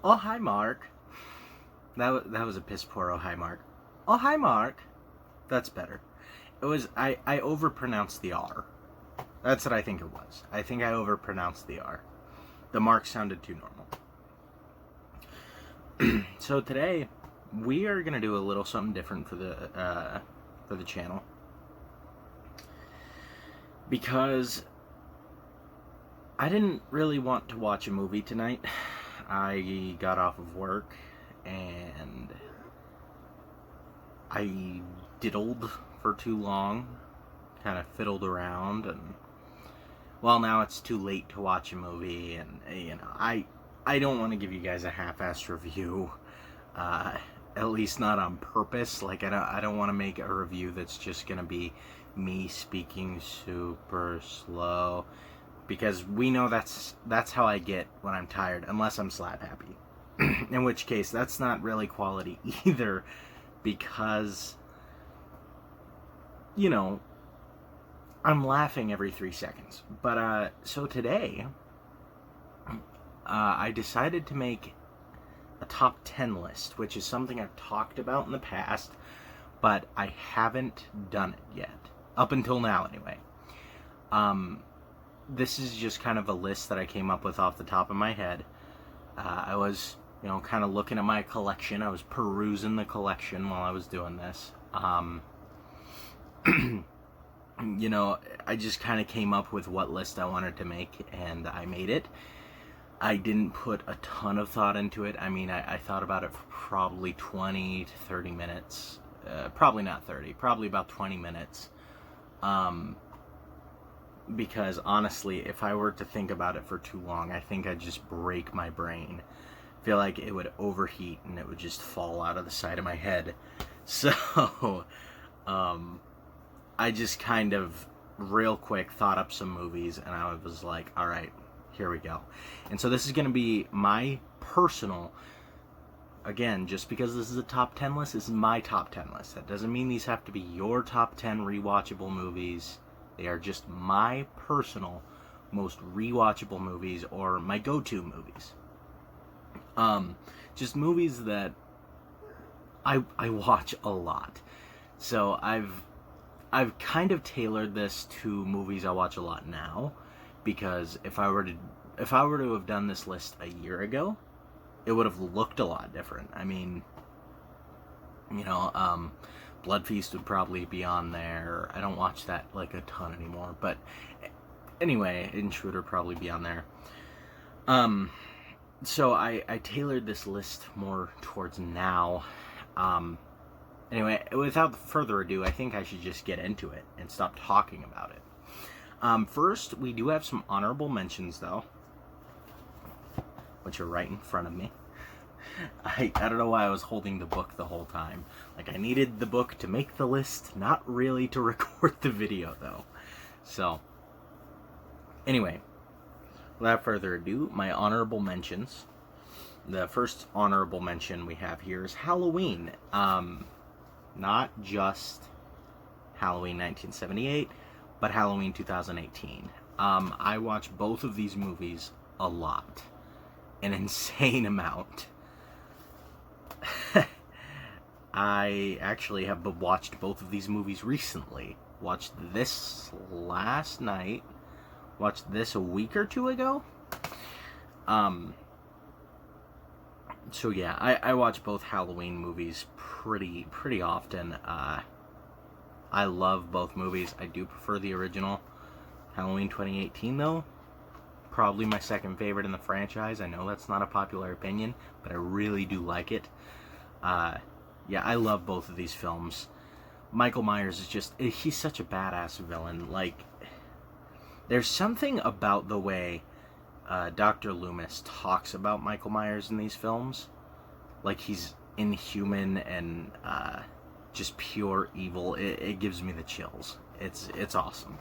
Oh, hi, Mark. That was a piss poor. Oh, hi, Mark. Oh, hi, Mark. That's better. It was I overpronounced the R. That's what I think it was. I think I overpronounced the R. The Mark sounded too normal. So today we are gonna do a little something different for the channel because I didn't really want to watch a movie tonight. I got off of work and I diddled for too long, kind of fiddled around, and well, now it's too late to watch a movie, and I don't want to give you guys a half-assed review, at least not on purpose. Like I don't want to make a review that's just gonna be me speaking super slow, because we know that's how I get when I'm tired, unless I'm slap happy. In which case, that's not really quality either, because I'm laughing every 3 seconds. But so today, I decided to make a top 10 list, which is something I've talked about in the past, but I haven't done it yet, up until now anyway. This is just kind of a list that I came up with off the top of my head. I was, kind of looking at my collection. I was perusing the collection while I was doing this. I just kind of came up with what list I wanted to make, and I made it. I didn't put a ton of thought into it. I mean, I thought about it for probably 20 to 30 minutes. Probably not 30, probably about 20 minutes. Because honestly, if I were to think about it for too long, I think I'd just break my brain. I feel like it would overheat and it would just fall out of the side of my head. So, I just kind of real quick thought up some movies, and I was like, all right, here we go. And so this is going to be my personal, again, just because this is a top 10 list, this is my top 10 list. That doesn't mean these have to be your top 10 rewatchable movies. They are just my personal most rewatchable movies, or my go-to movies. Just movies that I watch a lot. So I've kind of tailored this to movies I watch a lot now, because if I were to have done this list a year ago, it would have looked a lot different. I mean, Blood Feast would probably be on there. I don't watch that like a ton anymore, but anyway, Intruder probably be on there. So I tailored this list more towards now. Anyway, without further ado, I think I should just get into it and stop talking about it. First, we do have some honorable mentions, though, which are right in front of me. I don't know why I was holding the book the whole time. Like, I needed the book to make the list, not really to record the video, though. So, anyway, without further ado, my honorable mentions. The first honorable mention we have here is Halloween. Not just Halloween 1978, but Halloween 2018. I watch both of these movies a lot. An insane amount. I actually have watched both of these movies recently. Watched this last night. Watched this a week or two ago. So yeah, I watch both Halloween movies pretty often. I love both movies. I do prefer the original Halloween 2018, though. Probably my second favorite in the franchise. I know that's not a popular opinion, but I really do like it. Yeah, I love both of these films. Michael Myers is just, he's such a badass villain. Like, there's something about the way Dr. Loomis talks about Michael Myers in these films. Like, he's inhuman and just pure evil. It gives me the chills. It's awesome.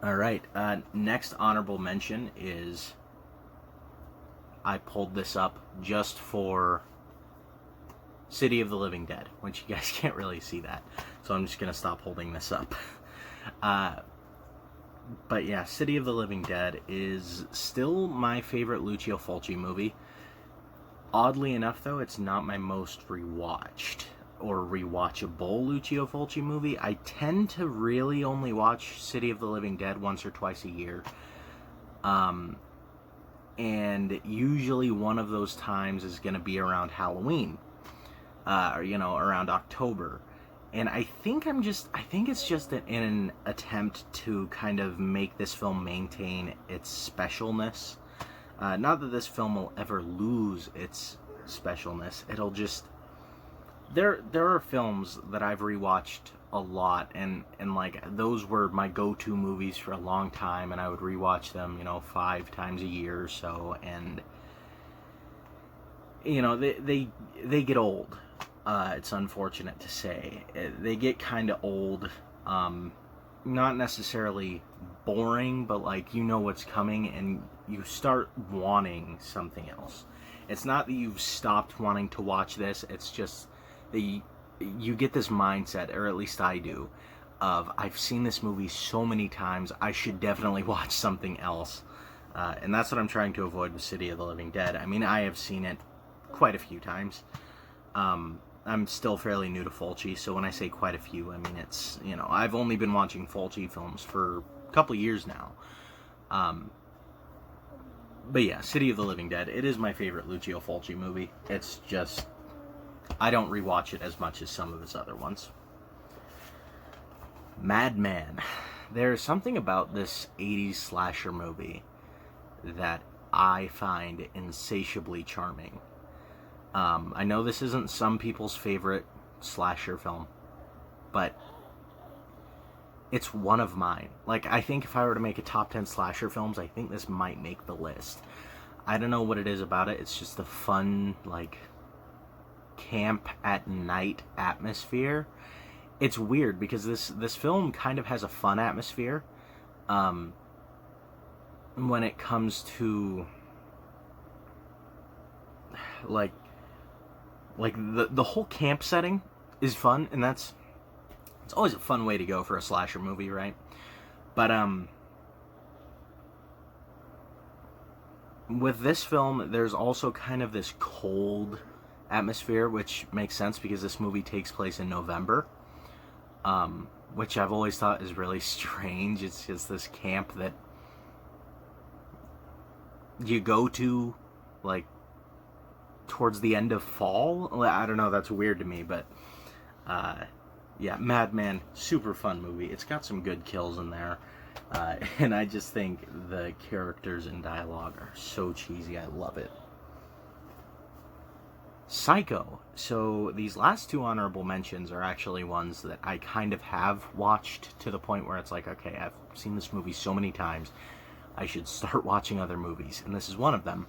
Alright, next honorable mention is, I pulled this up just for City of the Living Dead, which you guys can't really see that, so I'm just going to stop holding this up. But yeah, City of the Living Dead is still my favorite Lucio Fulci movie. Oddly enough, though, it's not my most rewatched or rewatchable Lucio Fulci movie. I tend to really only watch City of the Living Dead once or twice a year. And usually one of those times is going to be around Halloween, or, around October. And I think it's just an attempt to kind of make this film maintain its specialness. Not that this film will ever lose its specialness. It'll just... There are films that I've rewatched a lot, and like, those were my go-to movies for a long time, and I would rewatch them, 5 times a year or so, and, they get old. It's unfortunate to say. They get kind of old, not necessarily boring, but like, what's coming, and you start wanting something else. It's not that you've stopped wanting to watch this, it's just that you get this mindset, or at least I do, of I've seen this movie so many times, I should definitely watch something else. And that's what I'm trying to avoid with City of the Living Dead. I mean, I have seen it quite a few times. I'm still fairly new to Fulci, so when I say quite a few, I mean it's, I've only been watching Fulci films for a couple of years now. But yeah, City of the Living Dead, it is my favorite Lucio Fulci movie. It's just, I don't rewatch it as much as some of his other ones. Madman. There's something about this 80s slasher movie that I find insatiably charming. I know this isn't some people's favorite slasher film, but it's one of mine. Like, I think if I were to make a top 10 slasher films, I think this might make the list. I don't know what it is about it. It's just a fun, like, camp at night atmosphere. It's weird because this film kind of has a fun atmosphere when it comes to like the whole camp setting is fun, and it's always a fun way to go for a slasher movie, right? But with this film, there's also kind of this cold atmosphere, which makes sense because this movie takes place in November, which I've always thought is really strange. It's just this camp that you go to, like, towards the end of fall. I don't know, that's weird to me, but yeah, Madman, super fun movie. It's got some good kills in there, and I just think the characters and dialogue are so cheesy. I love it. Psycho. So these last two honorable mentions are actually ones that I kind of have watched to the point where it's like, okay, I've seen this movie so many times, I should start watching other movies, and this is one of them.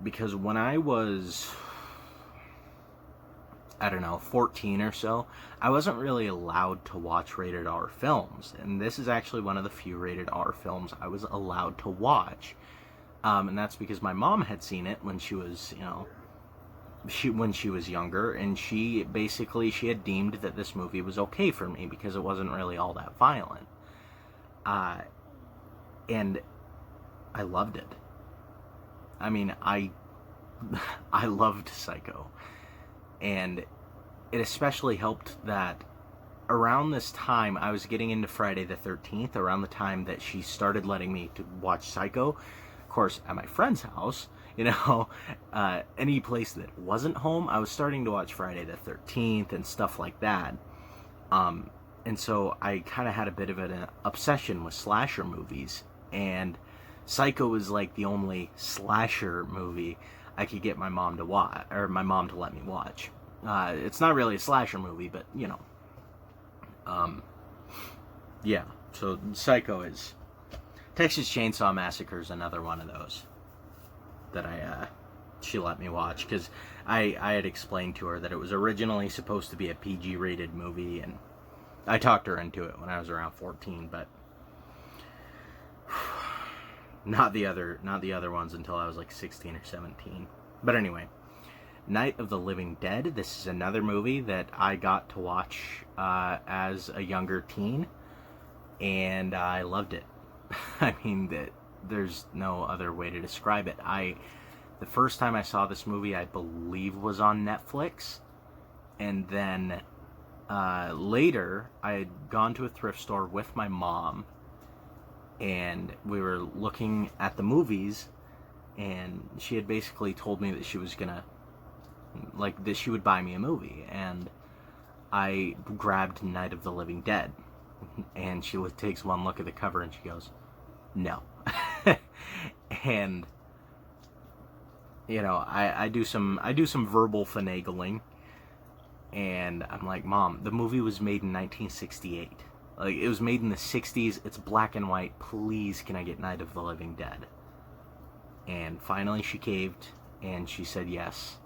Because when I was, I don't know, 14 or so, I wasn't really allowed to watch rated R films, and this is actually one of the few rated R films I was allowed to watch, and that's because my mom had seen it when she was, when she was younger, and she had deemed that this movie was okay for me because it wasn't really all that violent, and I loved it. I mean, I loved Psycho, and it especially helped that around this time I was getting into Friday the 13th, around the time that she started letting me to watch Psycho. Of course, at my friend's house, any place that wasn't home, I was starting to watch Friday the 13th and stuff like that. And so I kind of had a bit of an obsession with slasher movies, and Psycho was like the only slasher movie I could get my mom to watch, or my mom to let me watch. It's not really a slasher movie, but yeah. So Psycho is Texas Chainsaw Massacre is another one of those that she let me watch, because I had explained to her that it was originally supposed to be a PG-rated movie, and I talked her into it when I was around 14, but not the other ones until I was like 16 or 17. But anyway, Night of the Living Dead. This is another movie that I got to watch as a younger teen. and I loved it. I mean, there's no other way to describe it. The first time I saw this movie, I believe, was on Netflix, and then later I had gone to a thrift store with my mom, and we were looking at the movies, and she had basically told me that she was gonna, like, that she would buy me a movie, and I grabbed Night of the Living Dead, and she takes one look at the cover and she goes, no. And you know, I do some verbal finagling, and I'm like, Mom, the movie was made in 1968. Like, it was made in the 60s. It's black and white. Please, can I get Night of the Living Dead? And finally she caved, and she said yes.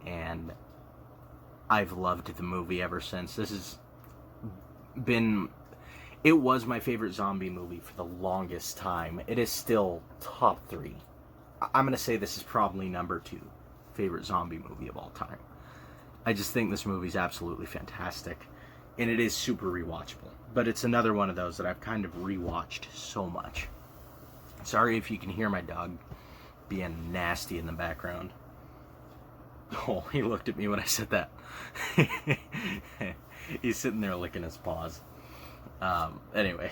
And I've loved the movie ever since. This has been... It was my favorite zombie movie for the longest time. It is still top 3. I'm going to say this is probably number 2 favorite zombie movie of all time. I just think this movie's absolutely fantastic. And it is super rewatchable. But it's another one of those that I've kind of rewatched so much. Sorry if you can hear my dog being nasty in the background. Oh, he looked at me when I said that. He's sitting there licking his paws. Anyway.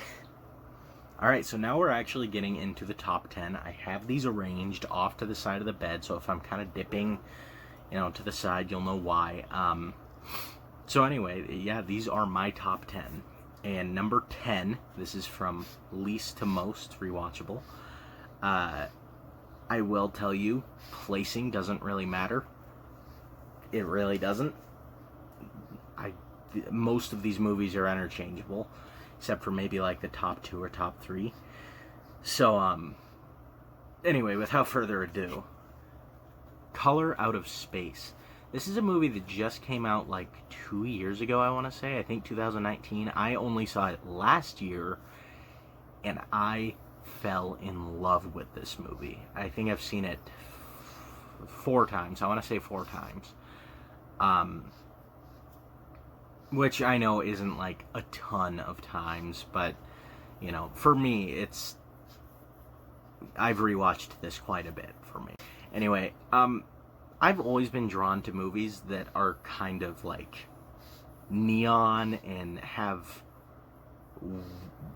Alright, so now we're actually getting into the top 10. I have these arranged off to the side of the bed, so if I'm kind of dipping, you know, to the side, you'll know why. So anyway, yeah, these are my top 10. And number 10, this is from least to most rewatchable. I will tell you, placing doesn't really matter. It really doesn't. Most of these movies are interchangeable, except for maybe like the top 2 or top 3. So, anyway, without further ado, Color Out of Space. This is a movie that just came out like 2 years ago, I want to say. I think 2019. I only saw it last year, and I fell in love with this movie. I think I've seen it 4 times. I want to say 4 times. Which I know isn't like a ton of times, but, you know, for me, I've rewatched this quite a bit for me. Anyway, I've always been drawn to movies that are kind of like neon and have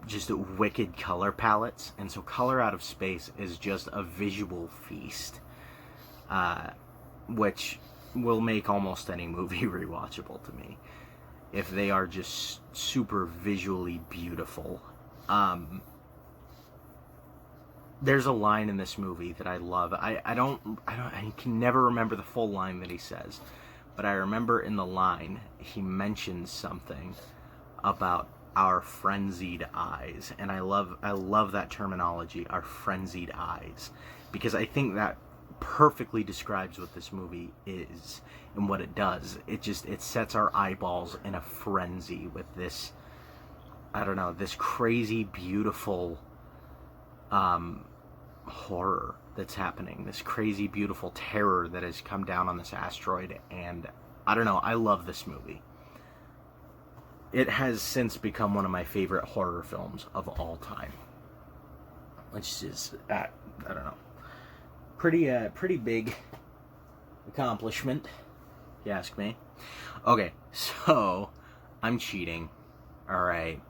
just wicked color palettes, and so Color Out of Space is just a visual feast, which will make almost any movie rewatchable to me if they are just super visually beautiful. There's a line in this movie that I love. I can never remember the full line that he says, but I remember in the line he mentions something about our frenzied eyes, and I love that terminology, our frenzied eyes, because I think that perfectly describes what this movie is and what it does. It sets our eyeballs in a frenzy with this, I don't know, this crazy beautiful horror that's happening, this crazy beautiful terror that has come down on this asteroid, and I don't know, I love this movie. It has since become one of my favorite horror films of all time, which is, I don't know, pretty big accomplishment, if you ask me. Okay, so I'm cheating. Alright,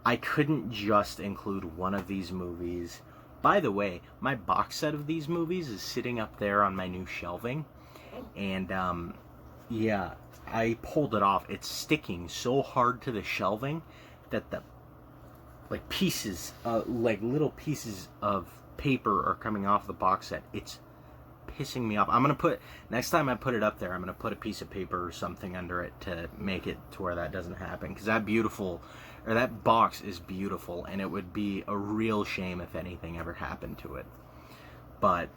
I couldn't just include one of these movies. By the way, my box set of these movies is sitting up there on my new shelving, and yeah, I pulled it off. It's sticking so hard to the shelving that the pieces, like little pieces of paper are coming off the box set. It's pissing me off. Next time I put it up there, I'm gonna put a piece of paper or something under it to make it to where that doesn't happen, because that box is beautiful, and it would be a real shame if anything ever happened to it. But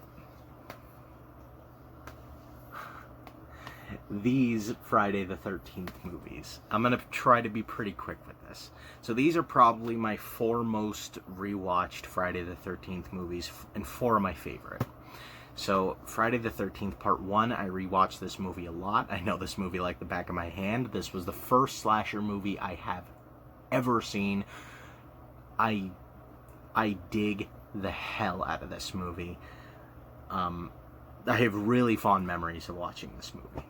these Friday the 13th movies, I'm gonna try to be pretty quick with this. So these are probably my 4 most rewatched Friday the 13th movies, and 4 of my favorite. So Friday the 13th Part 1, I rewatched this movie a lot. I know this movie like the back of my hand. This was the first slasher movie I have ever seen. I dig the hell out of this movie. I have really fond memories of watching this movie.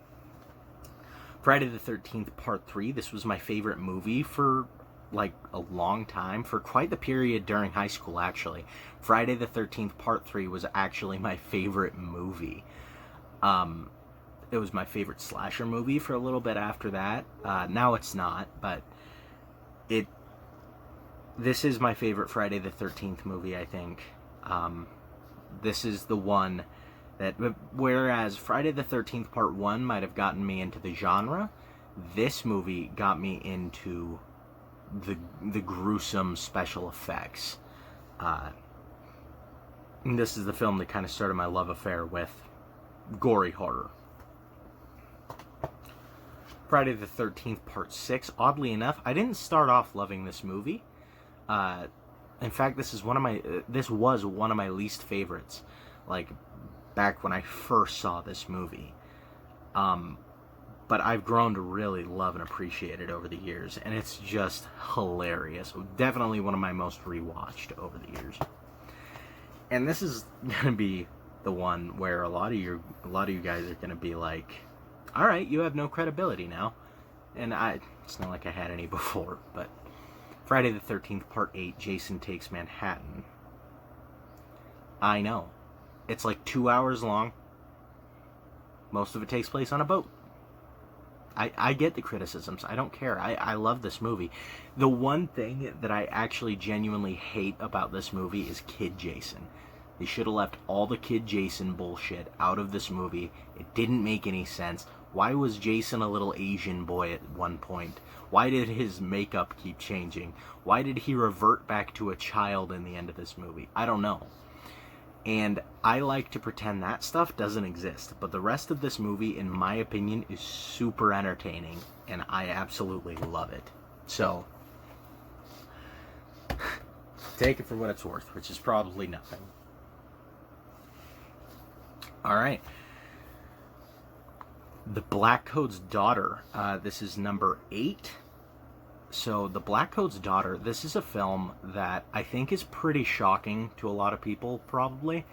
Friday the 13th Part 3, this was my favorite movie for like a long time, for quite the period during high school actually. Friday the 13th Part 3 was actually my favorite movie. It was my favorite slasher movie for a little bit after that. Now it's not, but this is my favorite Friday the 13th movie, I think. This is the one that, whereas Friday the 13th Part 1 might have gotten me into the genre, this movie got me into the gruesome special effects. And this is the film that kind of started my love affair with gory horror. Friday the 13th Part 6, oddly enough, I didn't start off loving this movie. In fact, this was one of my least favorites, like, back when I first saw this movie. But I've grown to really love and appreciate it over the years, and it's just hilarious. Definitely one of my most rewatched over the years. And this is gonna be the one where a lot of you guys are gonna be like, all right, you have no credibility now. And it's not like I had any before, but Friday the 13th Part 8, Jason Takes Manhattan. I know. It's like 2 hours long. Most of it takes place on a boat. I get the criticisms. I don't care. I love this movie. The one thing that I actually genuinely hate about this movie is Kid Jason. They should have left all the Kid Jason bullshit out of this movie. It didn't make any sense. Why was Jason a little Asian boy at one point? Why did his makeup keep changing? Why did he revert back to a child in the end of this movie? I don't know. And I like to pretend that stuff doesn't exist. But the rest of this movie, in my opinion, is super entertaining. And I absolutely love it. So, take it for what it's worth, which is probably nothing. Alright. The Black Coat's Daughter. This is number 8. So, The Black Coat's Daughter, this is a film that I think is pretty shocking to a lot of people, probably.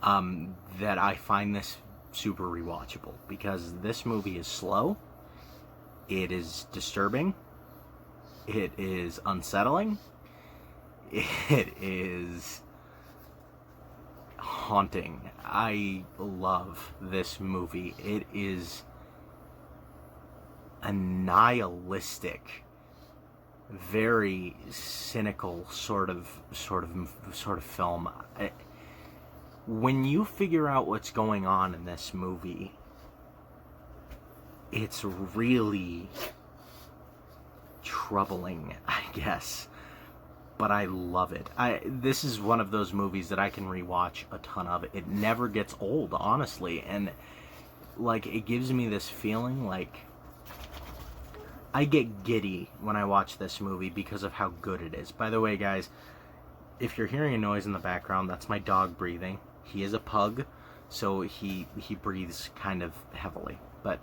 That I find this super rewatchable. Because this movie is slow. It is disturbing. It is unsettling. It is haunting. I love this movie. It is a nihilistic, very cynical sort of film. When you figure out what's going on in this movie, it's really troubling, I guess. But I love it. This is one of those movies that I can rewatch a ton of. It never gets old, honestly. And, like, it gives me this feeling like I get giddy when I watch this movie because of how good it is. By the way, guys, if you're hearing a noise in the background, that's my dog breathing. He is a pug, so he breathes kind of heavily. But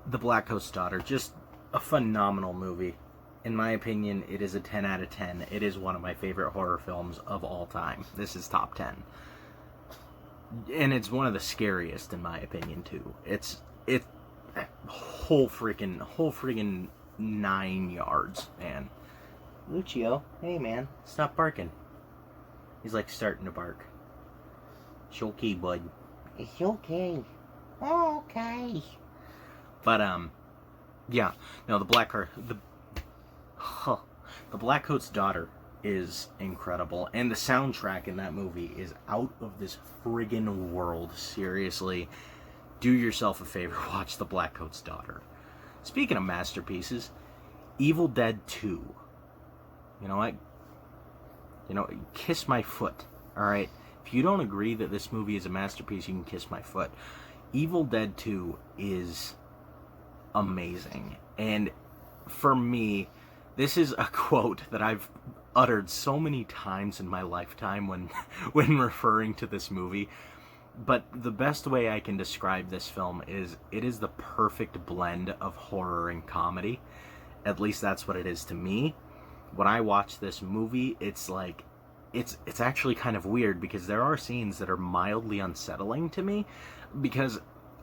The Black Coat's Daughter, just a phenomenal movie. In my opinion, it is a 10 out of 10. It is one of my favorite horror films of all time. This is top 10. And it's one of the scariest, in my opinion, too. It's whole freaking 9 yards, man. Lucio, hey man, stop barking. He's like starting to bark. It's okay, bud. It's okay. Okay. But yeah, no, The Black Coat's Daughter is incredible, and the soundtrack in that movie is out of this friggin' world. Seriously, do yourself a favor, watch The Black Coat's Daughter. Speaking of masterpieces, Evil Dead 2. You know what? Kiss my foot, alright? If you don't agree that this movie is a masterpiece, you can kiss my foot. Evil Dead 2 is amazing. And for me, this is a quote that I've uttered so many times in my lifetime when referring to this movie. But the best way I can describe this film is it is the perfect blend of horror and comedy. At least that's what it is to me. When I watch this movie, it's like it's actually kind of weird because there are scenes that are mildly unsettling to me because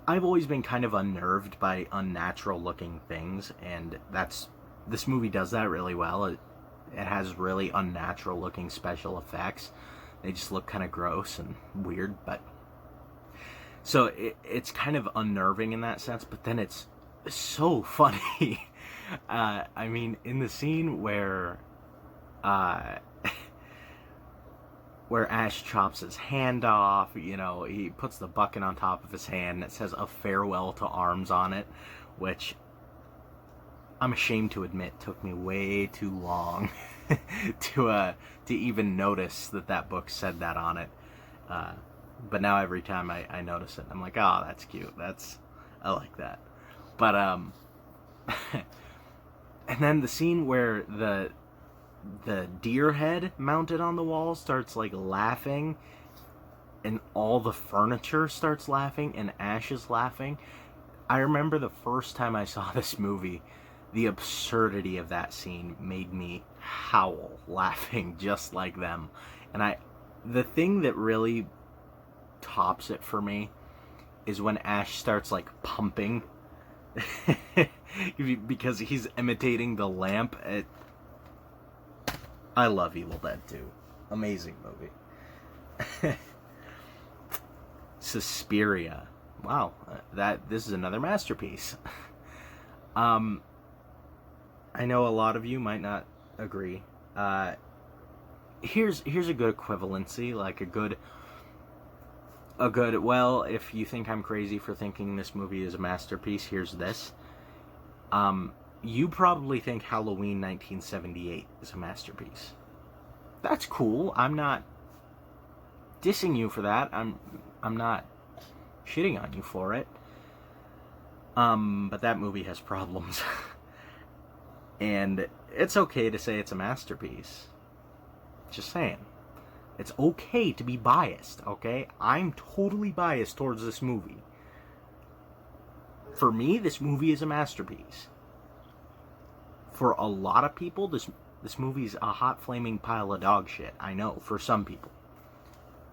I've always been kind of unnerved by unnatural looking things, and this movie does that really well. It has really unnatural looking special effects. They just look kind of gross and weird, but so it's kind of unnerving in that sense, but then it's so funny. I mean, in the scene uh, where Ash chops his hand off, he puts the bucket on top of his hand that says "A Farewell to Arms" on it, which I'm ashamed to admit took me way too long to even notice that book said that on it. But now every time I notice it, I'm like, oh, that's cute. I like that. But and then the scene where the deer head mounted on the wall starts like laughing, and all the furniture starts laughing, and Ash is laughing. I remember the first time I saw this movie, the absurdity of that scene made me howl laughing just like them. And the thing that really tops it for me is when Ash starts like pumping because he's imitating the lamp. I love Evil Dead 2. Amazing movie. Suspiria. Wow, this is another masterpiece. I know a lot of you might not agree. Here's a good equivalency, like a good, well, if you think I'm crazy for thinking this movie is a masterpiece, here's this. You probably think Halloween 1978 is a masterpiece. That's cool. I'm not dissing you for that. I'm not shitting on you for it. But that movie has problems. And it's okay to say it's a masterpiece. Just saying. It's okay to be biased, okay? I'm totally biased towards this movie. For me, this movie is a masterpiece. For a lot of people, this movie's a hot flaming pile of dog shit. I know, for some people.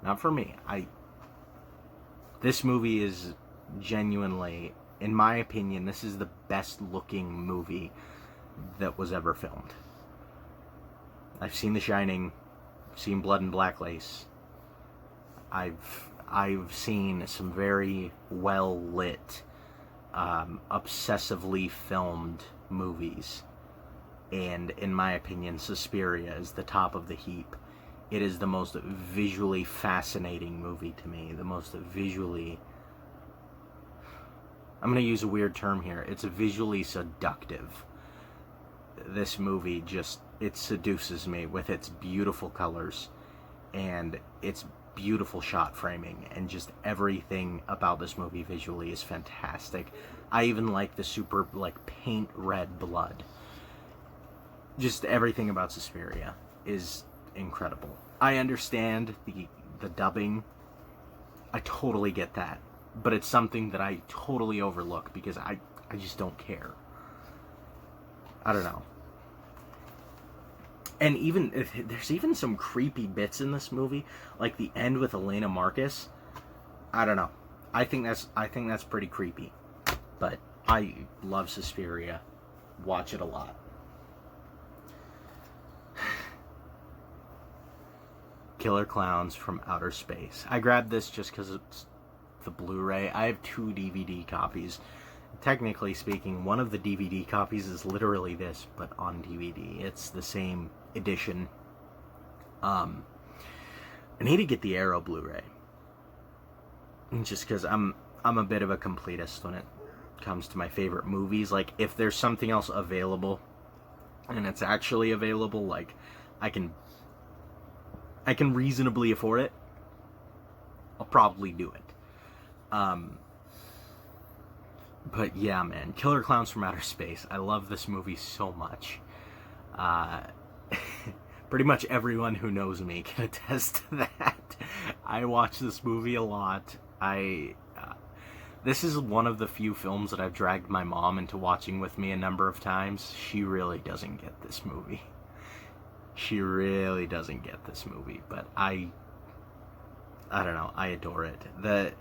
Not for me. This movie is genuinely, in my opinion, this is the best looking movie that was ever filmed. I've seen The Shining, seen Blood and Black Lace. I've seen some very well lit, obsessively filmed movies, and in my opinion, Suspiria is the top of the heap. It is the most visually fascinating movie to me. The most visually, I'm going to use a weird term here. It's visually seductive. This movie it seduces me with its beautiful colors and its beautiful shot framing, and just everything about this movie visually is fantastic. I even like the super paint red blood. Just everything about Suspiria is incredible. I understand the dubbing. I totally get that. But it's something that I totally overlook because I just don't care. I don't know. And there's even some creepy bits in this movie, like the end with Elena Marcus. I don't know. I think that's pretty creepy. But I love Suspiria. Watch it a lot. Killer Clowns from Outer Space. I grabbed this just because it's the Blu-ray. I have 2 DVD copies. Technically speaking, one of the DVD copies is literally this, but on DVD. It's the same edition. I need to get the Arrow Blu-ray. Just because I'm a bit of a completist when it comes to my favorite movies. Like, if there's something else available, and it's actually available, like, I can reasonably afford it, I'll probably do it. But yeah, man, Killer Clowns from Outer Space. I love this movie so much. Pretty much everyone who knows me can attest to that. I watch this movie a lot. This is one of the few films that I've dragged my mom into watching with me a number of times. She really doesn't get this movie. She really doesn't get this movie, but I don't know, I adore it.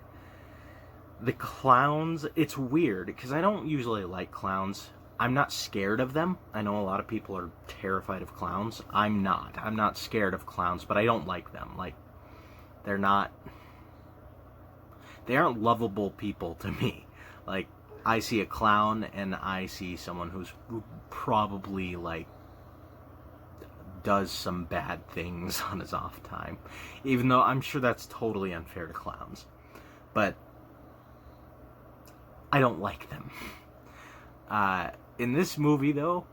The clowns, it's weird, because I don't usually like clowns. I'm not scared of them. I know a lot of people are terrified of clowns. I'm not. I'm not scared of clowns, but I don't like them. Like, they aren't lovable people to me. Like, I see a clown and I see someone who's probably, like, does some bad things on his off time. Even though I'm sure that's totally unfair to clowns. But I don't like them. In this movie, though,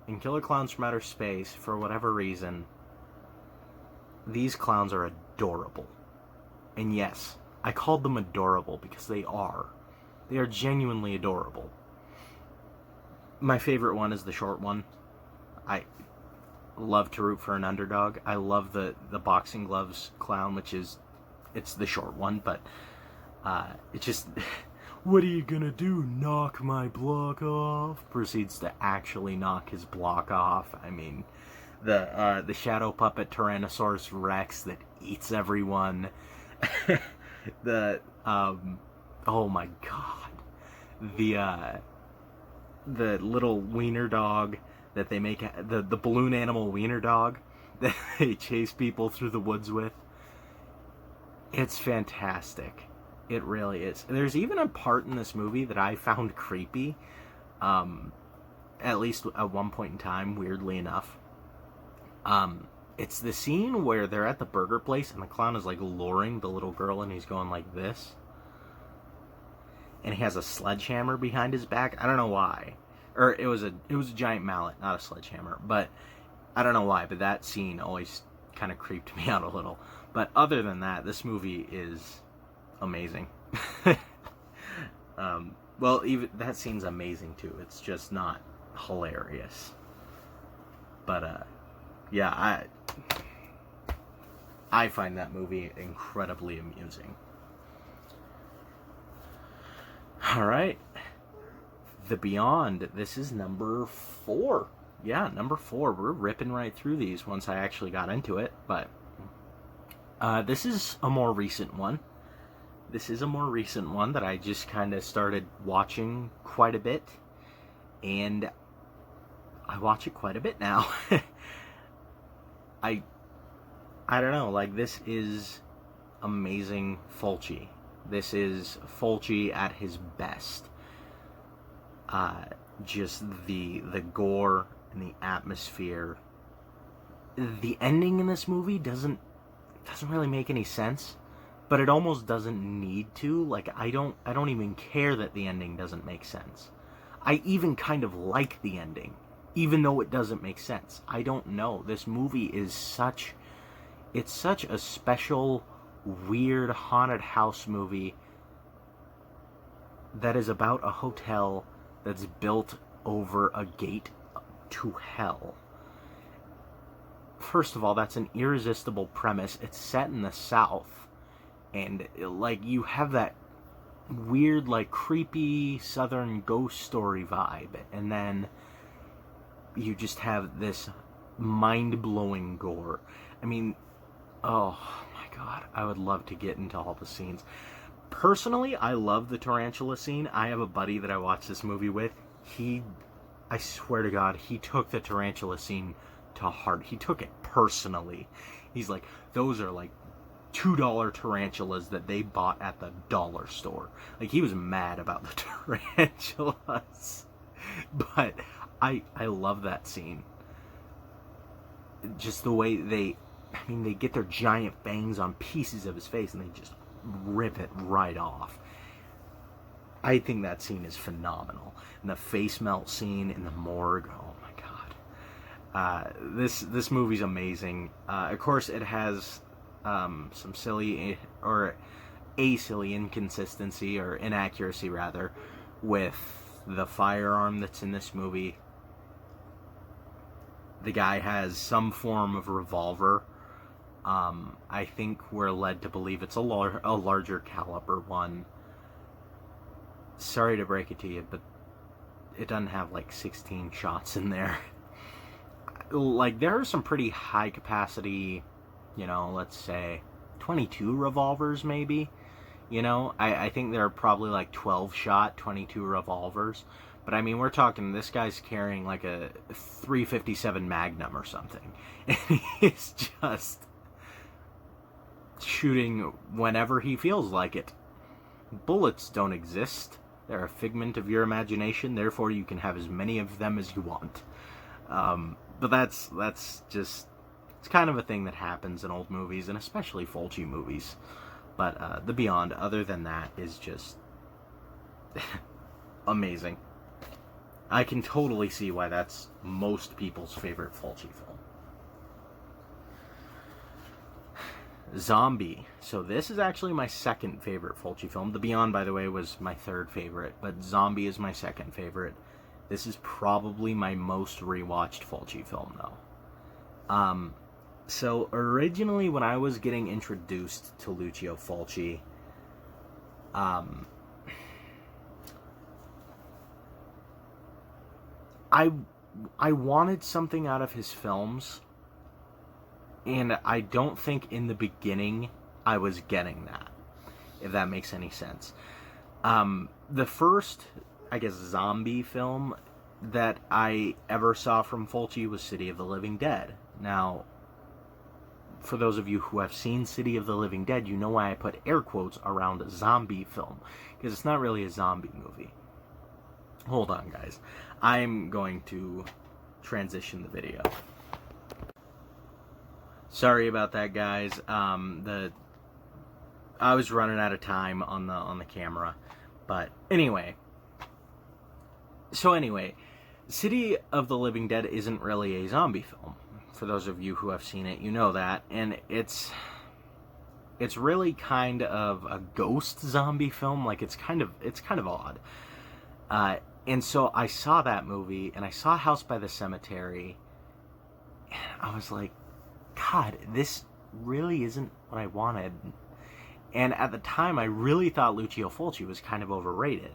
in Killer Clowns from Outer Space, for whatever reason, these clowns are adorable. And yes, I called them adorable because they are. They are genuinely adorable. My favorite one is the short one. I love to root for an underdog. I love the boxing gloves clown, it's the short one, but it just... What are you gonna do, knock my block off? Proceeds to actually knock his block off. I mean, the shadow puppet Tyrannosaurus Rex that eats everyone. Oh my god. The little wiener dog that they make, the balloon animal wiener dog that they chase people through the woods with. It's fantastic. It really is. There's even a part in this movie that I found creepy, at least at one point in time, weirdly enough. It's the scene where they're at the burger place and the clown is like luring the little girl and he's going like this. And he has a sledgehammer behind his back. I don't know why. Or it was a giant mallet, not a sledgehammer. But I don't know why, but that scene always kind of creeped me out a little. But other than that, this movie is amazing. Well, even that scene's amazing too. It's just not hilarious. But yeah, I find that movie incredibly amusing. All right, The Beyond. This is number 4. Yeah, number 4. We're ripping right through these once I actually got into it. But this is a more recent one. This is a more recent one that I just kind of started watching quite a bit. And I watch it quite a bit now. I don't know, like, this is amazing Fulci. This is Fulci at his best. Just the gore and the atmosphere. The ending in this movie doesn't really make any sense. But it almost doesn't need to. Like, I don't even care that the ending doesn't make sense. I even kind of like the ending, even though it doesn't make sense. I don't know. This movie is such a special, weird, haunted house movie that is about a hotel that's built over a gate to hell. First of all, that's an irresistible premise. It's set in the South. And, like, you have that weird, like, creepy southern ghost story vibe. And then you just have this mind-blowing gore. I mean, oh my god, I would love to get into all the scenes. Personally, I love the tarantula scene. I have a buddy that I watched this movie with. I swear to God, he took the tarantula scene to heart. He took it personally. He's like, those are like $2 tarantulas that they bought at the dollar store. Like, he was mad about the tarantulas. But I love that scene. Just the way they get their giant fangs on pieces of his face and they just rip it right off. I think that scene is phenomenal. And the face melt scene in the morgue, oh my god. This movie's amazing. Of course, it has some silly or a silly inconsistency or inaccuracy rather with the firearm that's in this movie. The guy has some form of revolver I think we're led to believe it's a larger caliber one. Sorry to break it to you, but it doesn't have like 16 shots in there. Like, there are some pretty high capacity, let's say 22 revolvers maybe. I think there are probably like 12 shot 22 revolvers. But I mean, we're talking, this guy's carrying like a 357 Magnum or something. And he's just shooting whenever he feels like it. Bullets don't exist. They're a figment of your imagination, therefore you can have as many of them as you want. But that's just, it's kind of a thing that happens in old movies, and especially Fulci movies. But The Beyond, other than that, is just amazing. I can totally see why that's most people's favorite Fulci film. Zombie. So this is actually my second favorite Fulci film. The Beyond, by the way, was my third favorite, but Zombie is my second favorite. This is probably my most rewatched Fulci film, though. So originally, when I was getting introduced to Lucio Fulci, I wanted something out of his films, and I don't think in the beginning I was getting that, if that makes any sense. The first, I guess, zombie film that I ever saw from Fulci was City of the Living Dead. Now, for those of you who have seen City of the Living Dead, you know why I put air quotes around a zombie film, because it's not really a zombie movie. Hold on, guys. I'm going to transition the video. Sorry about that, guys. I was running out of time on the camera, but anyway. So anyway, City of the Living Dead isn't really a zombie film. For those of you who have seen it, you know that, and it's really kind of a ghost zombie film. Like, it's kind of odd. And so I saw that movie, and I saw House by the Cemetery, and I was like, God, this really isn't what I wanted. And at the time, I really thought Lucio Fulci was kind of overrated.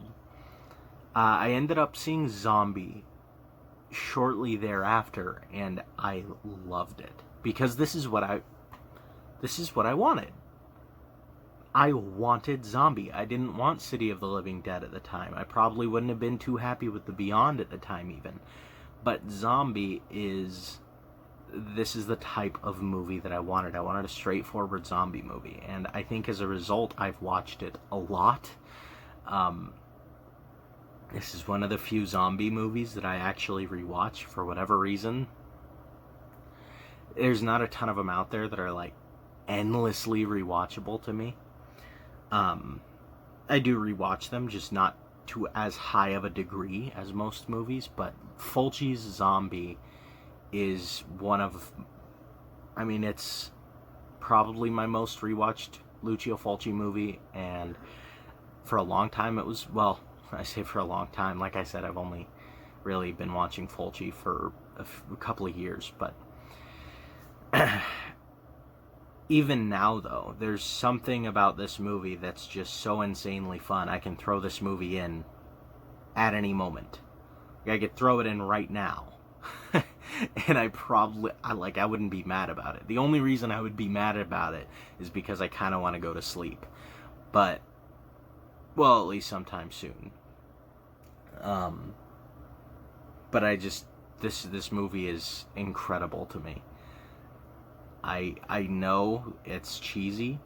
I ended up seeing Zombie shortly thereafter, and I loved it. Because this is what I wanted. I wanted Zombie. I didn't want City of the Living Dead at the time. I probably wouldn't have been too happy with The Beyond at the time even. But Zombie this is the type of movie that I wanted. I wanted a straightforward zombie movie. And I think as a result, I've watched it a lot. This is one of the few zombie movies that I actually rewatch for whatever reason. There's not a ton of them out there that are like endlessly rewatchable to me. I do rewatch them, just not to as high of a degree as most movies, but Fulci's Zombie is it's probably my most rewatched Lucio Fulci movie, and for a long time it was, well, I say for a long time, like I said, I've only really been watching Fulci for a couple of years, but even now, though, there's something about this movie that's just so insanely fun. I can throw this movie in at any moment. I could throw it in right now. And I wouldn't be mad about it. The only reason I would be mad about it is because I kind of want to go to sleep. But, well, at least sometime soon. But this movie is incredible to me. I know it's cheesy,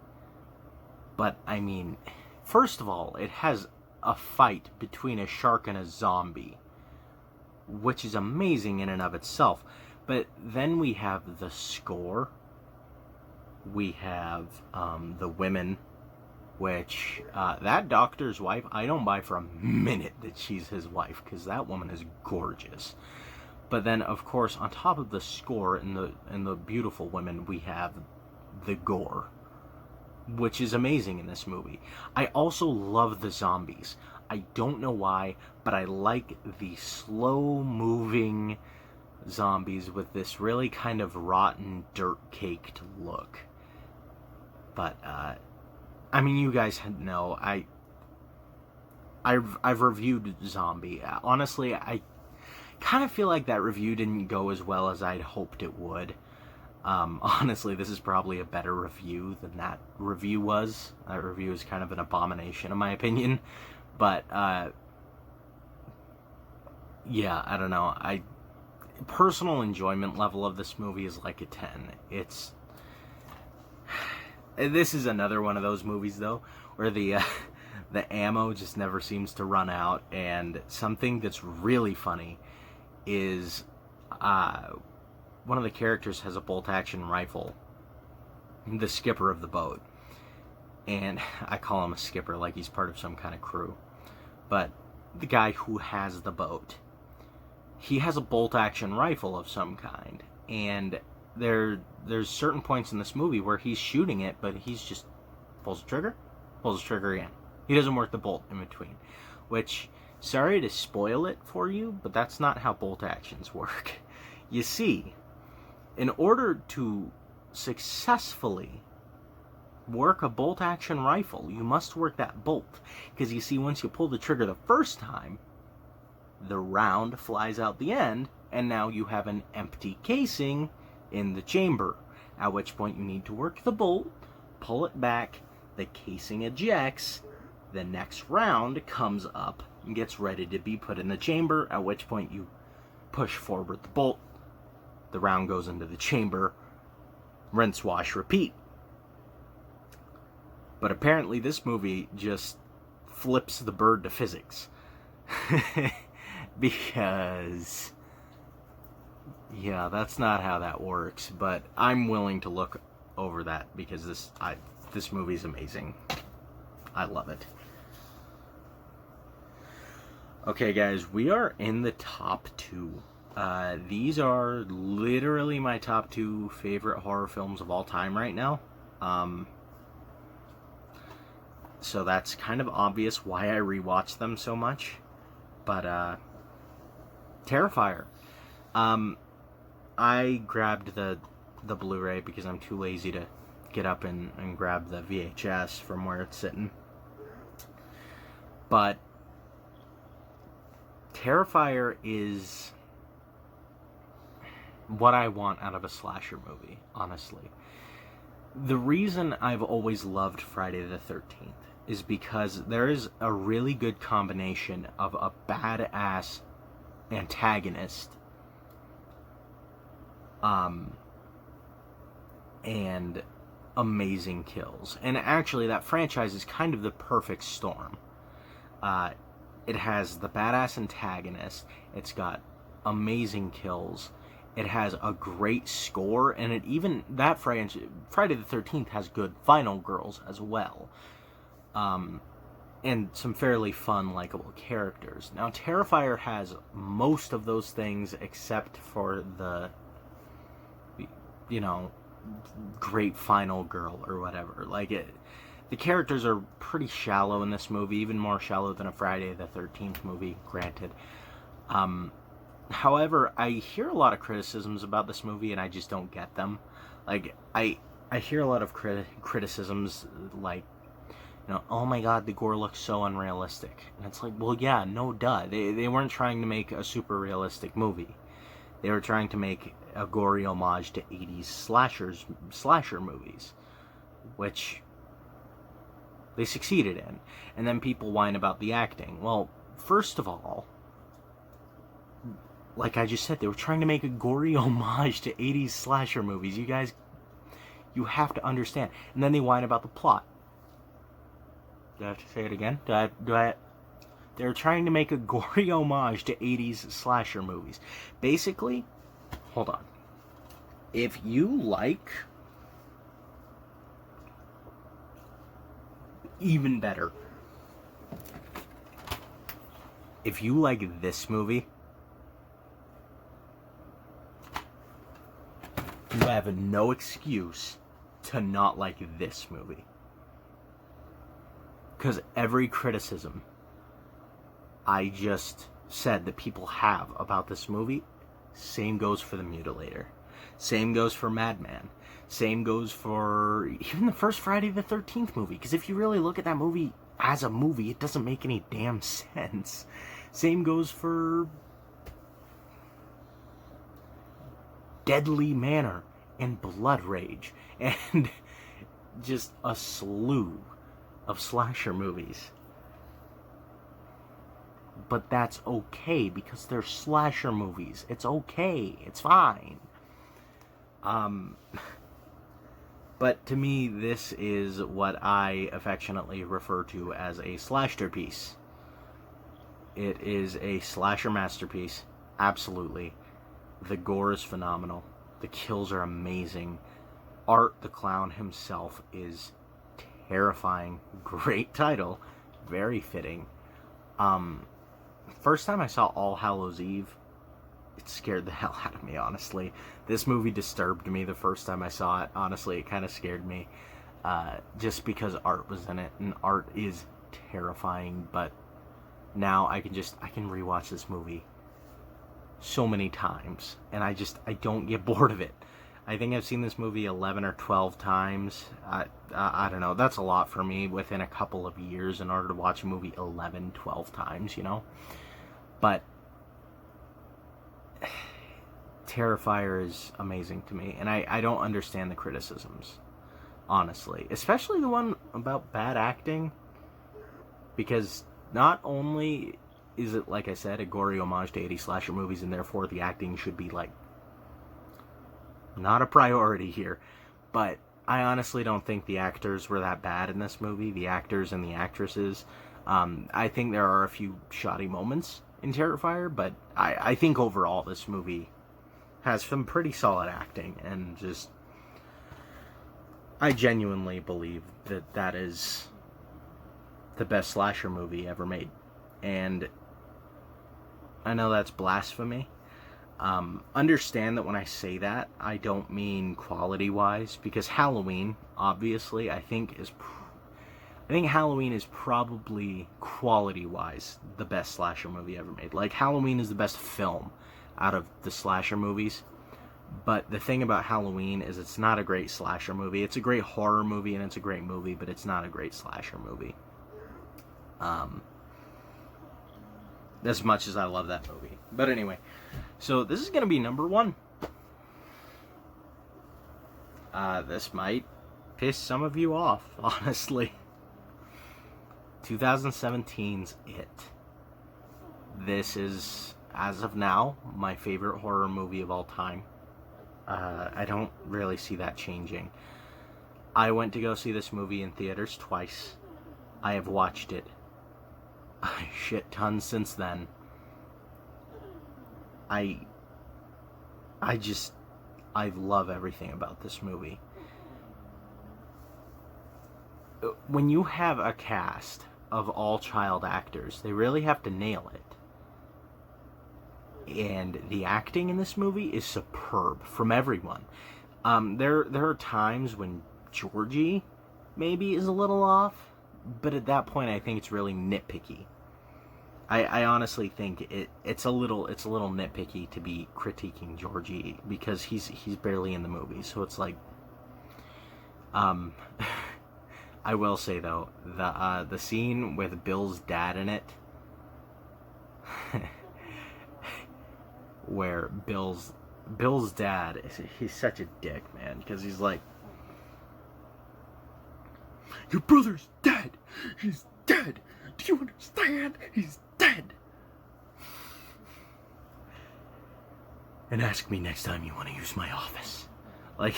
but I mean, first of all, it has a fight between a shark and a zombie, which is amazing in and of itself. But then we have the score, we have the women, which that doctor's wife, I don't buy for a minute that she's his wife, because that woman is gorgeous. But then, of course, on top of the score and the beautiful women, we have the gore, which is amazing in this movie. I also love the zombies. I don't know why, but I like the slow-moving zombies with this really kind of rotten, dirt-caked look. But I mean, you guys know I've reviewed Zombie. Honestly, I kind of feel like that review didn't go as well as I'd hoped it would. Honestly, this is probably a better review than that review was. That review is kind of an abomination, in my opinion. But, yeah, I don't know. Personal enjoyment level of this movie is like a 10. This is another one of those movies, though, where the ammo just never seems to run out. And something that's really funny is, one of the characters has a bolt-action rifle, the skipper of the boat. And I call him a skipper like he's part of some kind of crew. But the guy who has the boat, he has a bolt-action rifle of some kind. And there's certain points in this movie where he's shooting it, but he's just pulls the trigger again. He doesn't work the bolt in between. Which, sorry to spoil it for you, but that's not how bolt actions work. You see, in order to successfully work a bolt-action rifle, you must work that bolt. Because you see, once you pull the trigger the first time, the round flies out the end, and now you have an empty casing in the chamber. At which point you need to work the bolt, pull it back, the casing ejects, the next round comes up and gets ready to be put in the chamber, at which point you push forward the bolt, the round goes into the chamber, rinse, wash, repeat. But apparently this movie just flips the bird to physics. Because, yeah, that's not how that works. But I'm willing to look over that because this movie's amazing. I love it. Okay, guys, we are in the top 2. These are literally my top 2 favorite horror films of all time right now. So that's kind of obvious why I rewatch them so much. But, Terrifier. I grabbed the Blu-ray because I'm too lazy to get up and grab the VHS from where it's sitting. But Terrifier is what I want out of a slasher movie, honestly. The reason I've always loved Friday the 13th is because there is a really good combination of a badass antagonist and amazing kills. And actually, that franchise is kind of the perfect storm. It has the badass antagonist, it's got amazing kills, it has a great score, and that Friday the 13th has good final girls as well. And some fairly fun, likable characters. Now, Terrifier has most of those things except for the great final girl or whatever. The characters are pretty shallow in this movie, even more shallow than a Friday the 13th movie, granted. However, I hear a lot of criticisms about this movie, and I just don't get them. I hear a lot of criticisms, oh my god, the gore looks so unrealistic. And it's like, well, yeah, no duh. They weren't trying to make a super realistic movie. They were trying to make a gory homage to 80s slasher movies, which they succeeded in. And then people whine about the acting. Well, first of all, like I just said, they were trying to make a gory homage to 80s slasher movies. You guys, you have to understand. And then they whine about the plot. Do I have to say it again? They're trying to make a gory homage to 80s slasher movies. Basically, hold on. If you like, even better, if you like this movie, you have no excuse to not like this movie. Because every criticism I just said that people have about this movie, same goes for The Mutilator. Same goes for Madman. Same goes for even the first Friday the 13th movie, because if you really look at that movie as a movie, it doesn't make any damn sense. Same goes for Deadly Manor and Blood Rage, and just a slew of slasher movies. But that's okay, because they're slasher movies. It's okay. It's fine. But to me, this is what I affectionately refer to as a slashterpiece. It is a slasher masterpiece. Absolutely. The gore is phenomenal. The kills are amazing. Art the Clown himself is terrifying. Great title. Very fitting. First time I saw All Hallows Eve, it scared the hell out of me, honestly. This movie disturbed me the first time I saw it. Honestly, it kind of scared me. Just because Art was in it, and Art is terrifying, but now I can rewatch this movie so many times, and I don't get bored of it. I think I've seen this movie 11 or 12 times. I don't know. That's a lot for me within a couple of years in order to watch a movie 11, 12 times, you know? But Terrifier is amazing to me, and I don't understand the criticisms, honestly. Especially the one about bad acting, because not only is it, like I said, a gory homage to 80s slasher movies, and therefore the acting should be, like, not a priority here, but I honestly don't think the actors were that bad in this movie, the actors and the actresses. I think there are a few shoddy moments in Terrifier, but I think overall this movie has some pretty solid acting, and just, I genuinely believe that that is the best slasher movie ever made. And I know that's blasphemy. Understand that when I say that, I don't mean quality-wise, because Halloween, obviously, I think Halloween is probably, quality-wise, the best slasher movie ever made. Like, Halloween is the best film out of the slasher movies, but the thing about Halloween is it's not a great slasher movie. It's a great horror movie, and it's a great movie, but it's not a great slasher movie. As much as I love that movie. But anyway, so this is going to be number 1. This might piss some of you off, honestly. 2017's It. This is, as of now, my favorite horror movie of all time. I don't really see that changing. I went to go see this movie in theaters twice. I have watched it a shit ton since then. I love everything about this movie. When you have a cast of all child actors, they really have to nail it. And the acting in this movie is superb from everyone. There are times when Georgie maybe is a little off, but at that point I think it's really nitpicky. I honestly think it's a little nitpicky to be critiquing Georgie, because he's barely in the movie. So it's like, I will say though, the scene with Bill's dad in it, where Bill's dad, he's such a dick, man, because he's like, your brother's dead. He's dead. Do you understand? He's dead. And ask me next time you want to use my office. Like,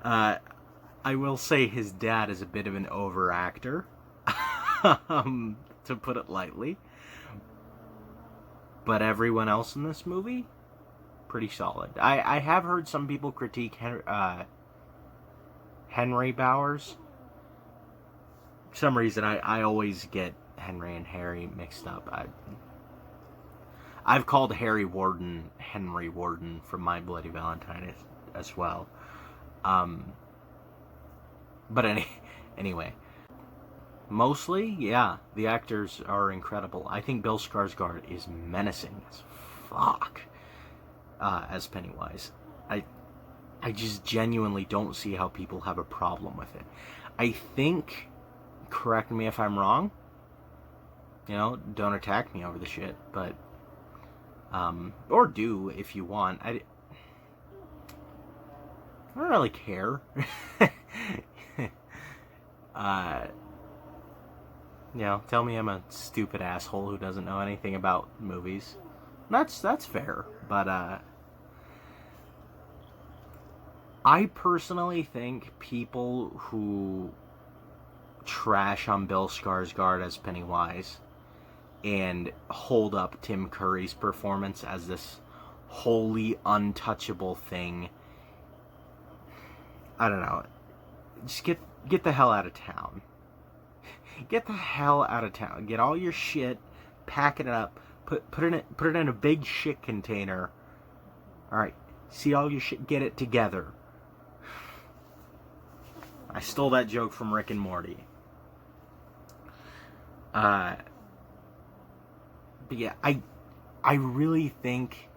I will say his dad is a bit of an overactor, to put it lightly. But everyone else in this movie, pretty solid. I have heard some people critique Henry Bowers. For some reason, I always get Henry and Harry mixed up. I've called Harry Warden Henry Warden from My Bloody Valentine as well. But anyway, mostly, yeah, the actors are incredible. I think Bill Skarsgård is menacing as fuck as Pennywise. I just genuinely don't see how people have a problem with it. I think, correct me if I'm wrong, don't attack me over the shit, but, or do if you want. I don't really care. Tell me I'm a stupid asshole who doesn't know anything about movies. That's fair, but, I personally think people who trash on Bill Skarsgård as Pennywise and hold up Tim Curry's performance as this wholly untouchable thing, I don't know, just get the hell out of town. Get the hell out of town. Get all your shit, pack it up, put it in a big shit container. All right, see all your shit, get it together. I stole that joke from Rick and Morty. But yeah, I really think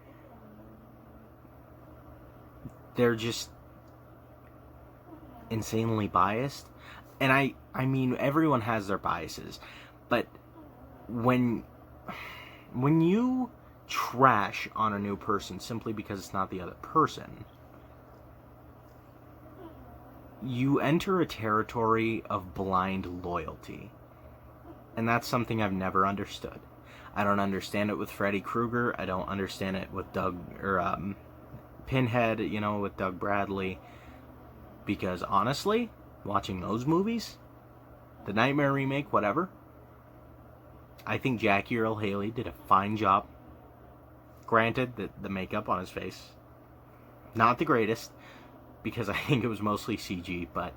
they're just insanely biased. And I mean, everyone has their biases. But when you trash on a new person simply because it's not the other person, you enter a territory of blind loyalty. And that's something I've never understood. I don't understand it with Freddy Krueger. I don't understand it with Pinhead, with Doug Bradley. Because honestly, watching those movies, the Nightmare remake, whatever, I think Jackie Earle Haley did a fine job. Granted, the makeup on his face, not the greatest, because I think it was mostly CG, but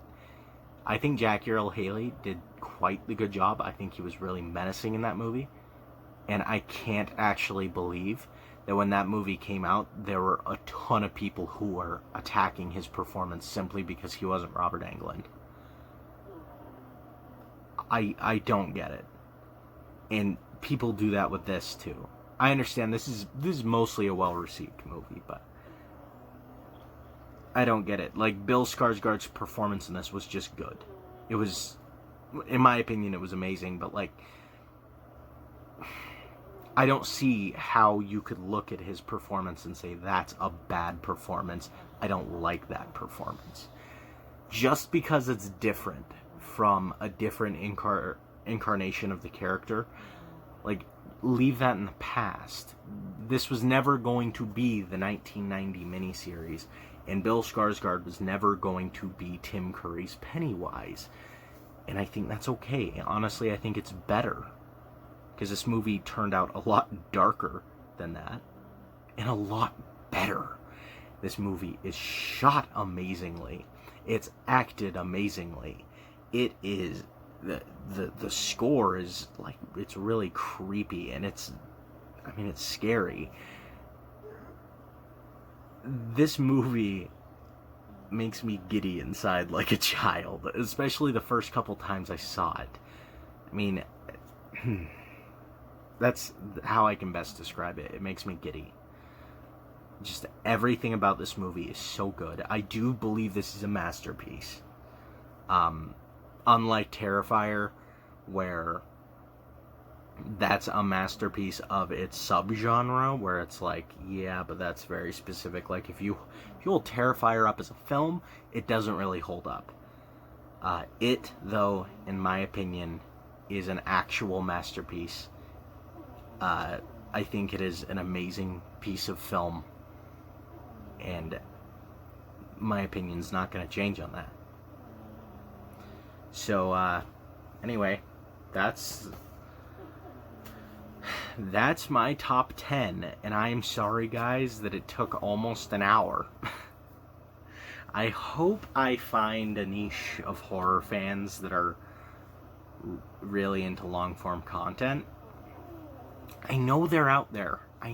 I think Jackie Earle Haley did quite the good job. I think he was really menacing in that movie. And I can't actually believe that when that movie came out, there were a ton of people who were attacking his performance simply because he wasn't Robert Englund. I don't get it. And people do that with this too. I understand this is mostly a well-received movie, but I don't get it. Like, Bill Skarsgård's performance in this was just good. It was, in my opinion, it was amazing, but, like, I don't see how you could look at his performance and say, that's a bad performance. I don't like that performance. Just because it's different from a different incarnation of the character, like, leave that in the past. This was never going to be the 1990 miniseries, and Bill Skarsgård was never going to be Tim Curry's Pennywise. And I think that's okay. Honestly, I think it's better. Because this movie turned out a lot darker than that. And a lot better. This movie is shot amazingly. It's acted amazingly. It is... The score is, like, it's really creepy. And it's scary. This movie makes me giddy inside like a child, especially the first couple times I saw it. I mean, that's how I can best describe it. It makes me giddy. Just everything about this movie is so good. I do believe this is a masterpiece. Unlike Terrifier, where that's a masterpiece of its subgenre, where it's like, yeah, but that's very specific. Like, if you hold Terrifier up as a film, it doesn't really hold up. It, though, in my opinion, is an actual masterpiece. I think it is an amazing piece of film, and my opinion's not going to change on that. So, anyway, that's my top 10, and I am sorry, guys, that it took almost an hour. I hope I find a niche of horror fans that are really into long-form content. I know they're out there. I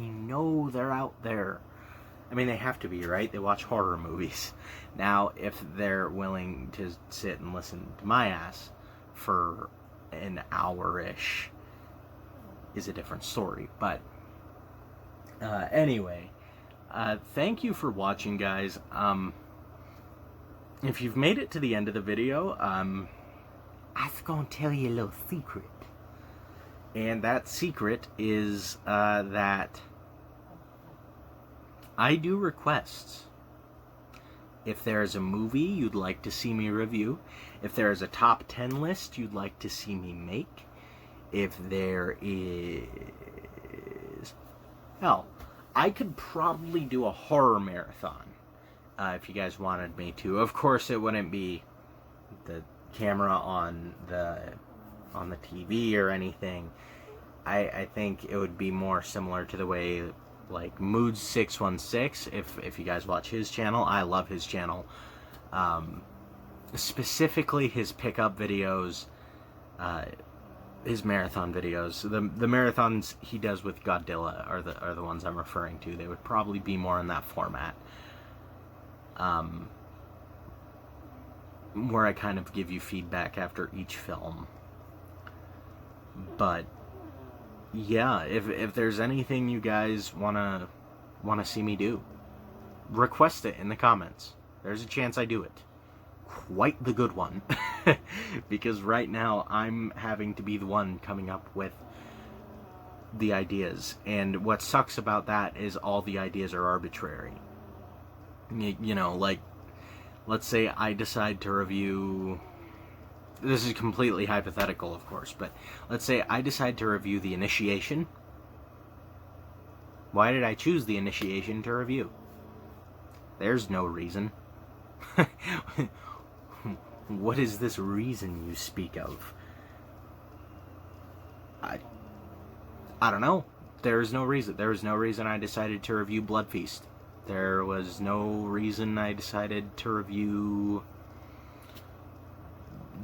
mean, they have to be, right? They watch horror movies. Now, if they're willing to sit and listen to my ass for an hour-ish, is a different story. But anyway, thank you for watching, guys. if you've made it to the end of the video, I'm gonna tell you a little secret. And that secret is that I do requests. If there's a movie you'd like to see me review, if there is a top 10 list you'd like to see me make, if there is... Hell, I could probably do a horror marathon if you guys wanted me to. Of course, it wouldn't be the camera on the TV or anything. I think it would be more similar to the way, like, Mood 616, if you guys watch his channel. I love his channel. Specifically his pickup videos, his marathon videos. The marathons he does with Godzilla are the ones I'm referring to. They would probably be more in that format. Where I kind of give you feedback after each film. But yeah, if there's anything you guys wanna see me do, request it in the comments. There's a chance I do it. Quite the good one. Because right now I'm having to be the one coming up with the ideas, and what sucks about that is all the ideas are arbitrary. You know, like, let's say I decide to review... This is completely hypothetical, of course, but let's say I decide to review The Initiation. Why did I choose The Initiation to review? There's no reason. What is this reason you speak of? I don't know. There is no reason. There was no reason I decided to review Blood Feast. There was no reason I decided to review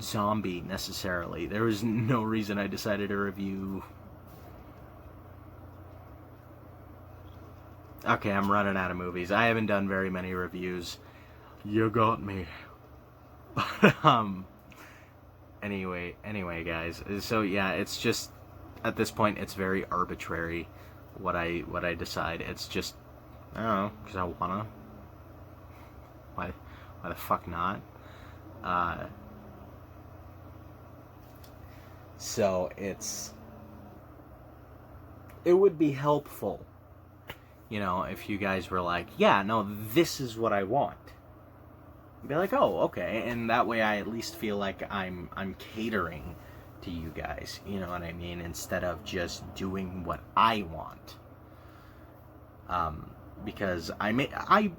Zombie, necessarily. There was no reason I decided to review... Okay, I'm running out of movies. I haven't done very many reviews. You got me. But, anyway, guys. So, yeah, it's just... At this point, it's very arbitrary what I decide. It's just... I don't know, because I wanna. Why the fuck not? So it would be helpful, you know, if you guys were like, yeah, no, this is what I want. Be like, oh, okay, and that way I at least feel like I'm catering to you guys, you know what I mean, instead of just doing what I want. Because I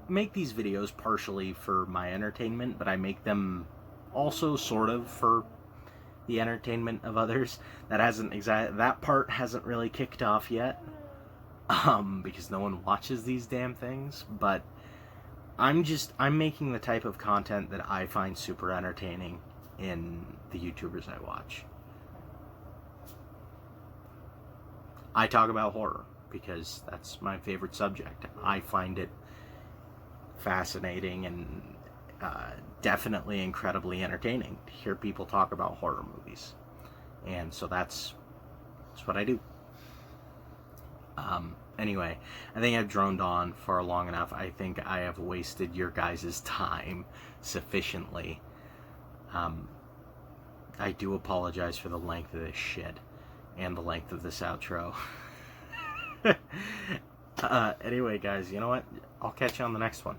make these videos partially for my entertainment, but I make them also sort of for the entertainment of others. That part hasn't really kicked off yet, because no one watches these damn things. But I'm making the type of content that I find super entertaining in the YouTubers I watch. I talk about horror because that's my favorite subject. I find it fascinating and definitely incredibly entertaining to hear people talk about horror movies. And so that's what I do. Anyway, I think I've droned on for long enough. I think I have wasted your guys' time sufficiently. I do apologize for the length of this shit and the length of this outro. Anyway, guys, you know what? I'll catch you on the next one.